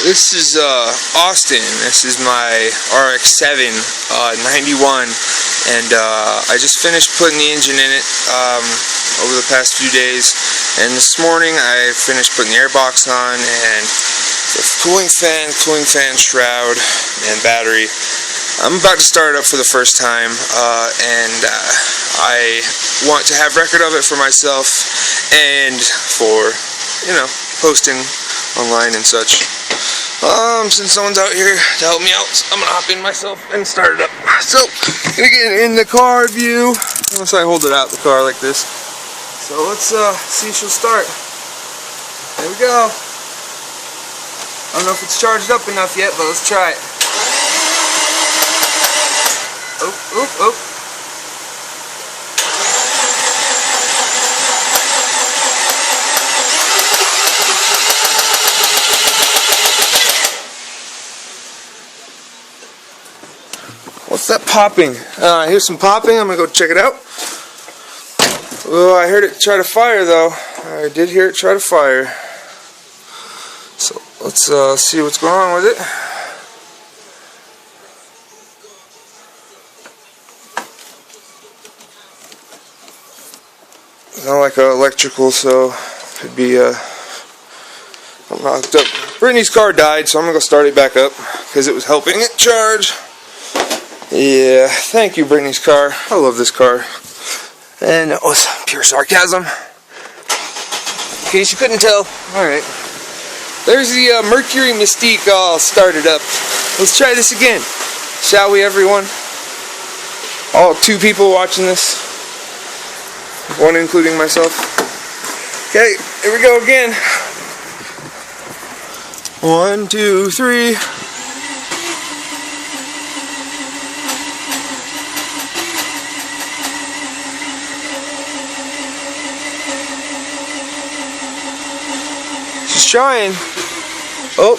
this is Austin. This is my RX-7 91, and I just finished putting the engine in it over the past few days, and this morning I finished putting the airbox on and the cooling fan shroud, and battery. I'm about to start it up for the first time, and I want to have record of it for myself and for, posting online and such. Since someone's out here to help me out, I'm gonna hop in myself and start it up. So, gonna get in the car view, unless I hold it out the car like this. So let's see if she'll start. There we go. I don't know if it's charged up enough yet, but let's try it. Oh. What's that popping? I hear some popping. I'm gonna go check it out. Oh, I heard it try to fire though. I did hear it try to fire. So let's see what's going on with it. It's not like electrical, so could be locked up. Brittany's car died, so I'm gonna go start it back up because it was helping it charge. Yeah, thank you, Brittany's car. I love this car. And it was pure sarcasm, in case you couldn't tell. Alright. There's the Mercury Mystique all started up. Let's try this again. Shall we, everyone? All 2 people watching this. 1 including myself. Okay, here we go again. 1, 2, 3. She's trying. Oh.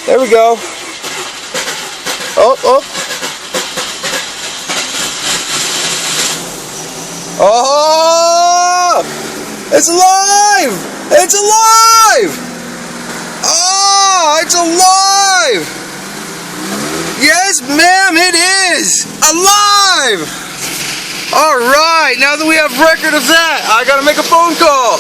There we go. Oh. Oh! It's alive! It's alive! Oh, it's alive! Yes, ma'am, it is alive! Alright, now that we have record of that, I gotta make a phone call.